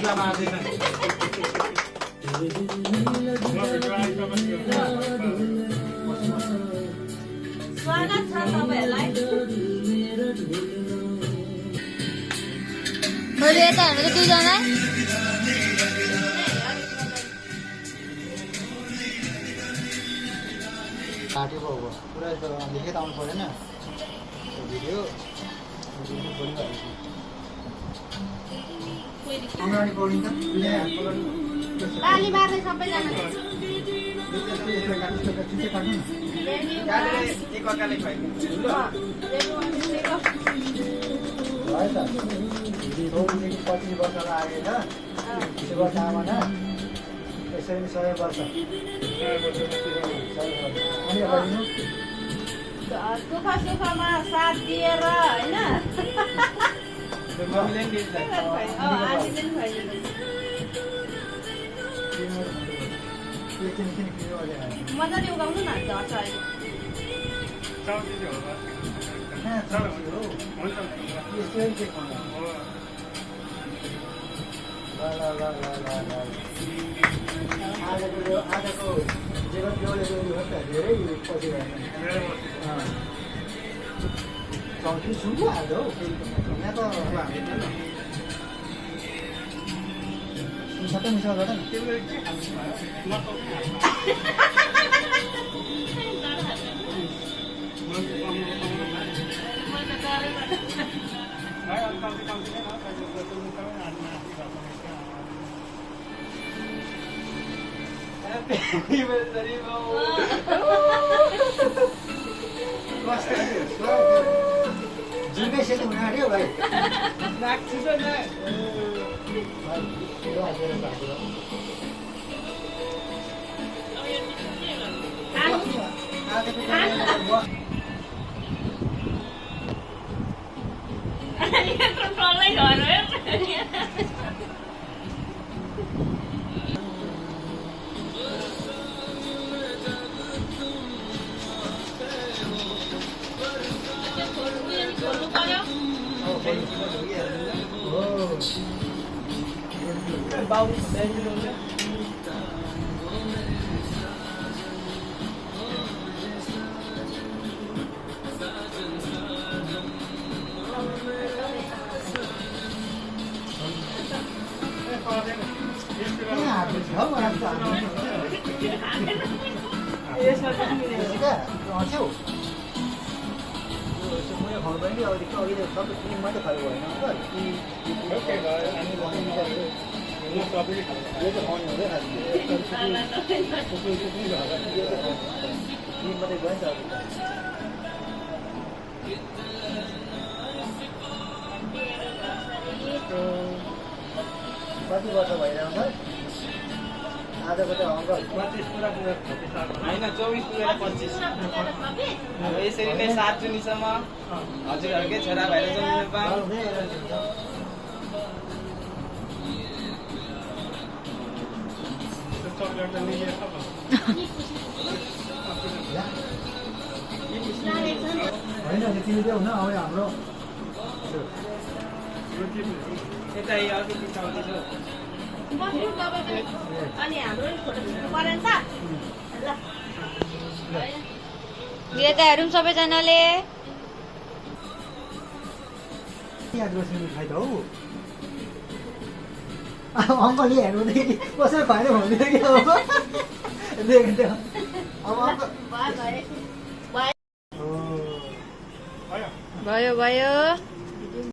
स्वागत छ तपाईहरुलाई मैले यता हेर्नु दुईजना काटे पो हो पुरा देखे त आउनु परेन भिडियो अगाडि पढिन्छ ताली मार्दै सबैजना पच्चिस वर्ष लागेर 20 वर्ष आमाना यसरी 100 वर्ष दुःख सुखमा साथ दिएर हैन मजाले उगाउनु न झर्छ आजको जीवन धेरै पछि चौथी सुन्नु आज हौ यहाँ त सबै मिसा गर्दा जुनकै सेट हुन आँट्यो भाइ कति वर्ष भइरहेको आजको त अङ्क 25 पुरा होइन 24 पुरा 25 अब यसरी नै 7 जुनीसम्म हजुरहरूकै छोरा भएर जन्मिनु पाऊँ होइन तिमी चाहिँ हुन अब हाम्रो यता अर्को पिछाउँदैछु अनि हाम्रो फोटो खिच्नु पर्यो नि त ल यता हेरौँ सबैजनाले याद गर्छु खाइ त हौ अङ्कलले हेर्नुहुँदै कसै भएन भन्दै कि अब भयो भयो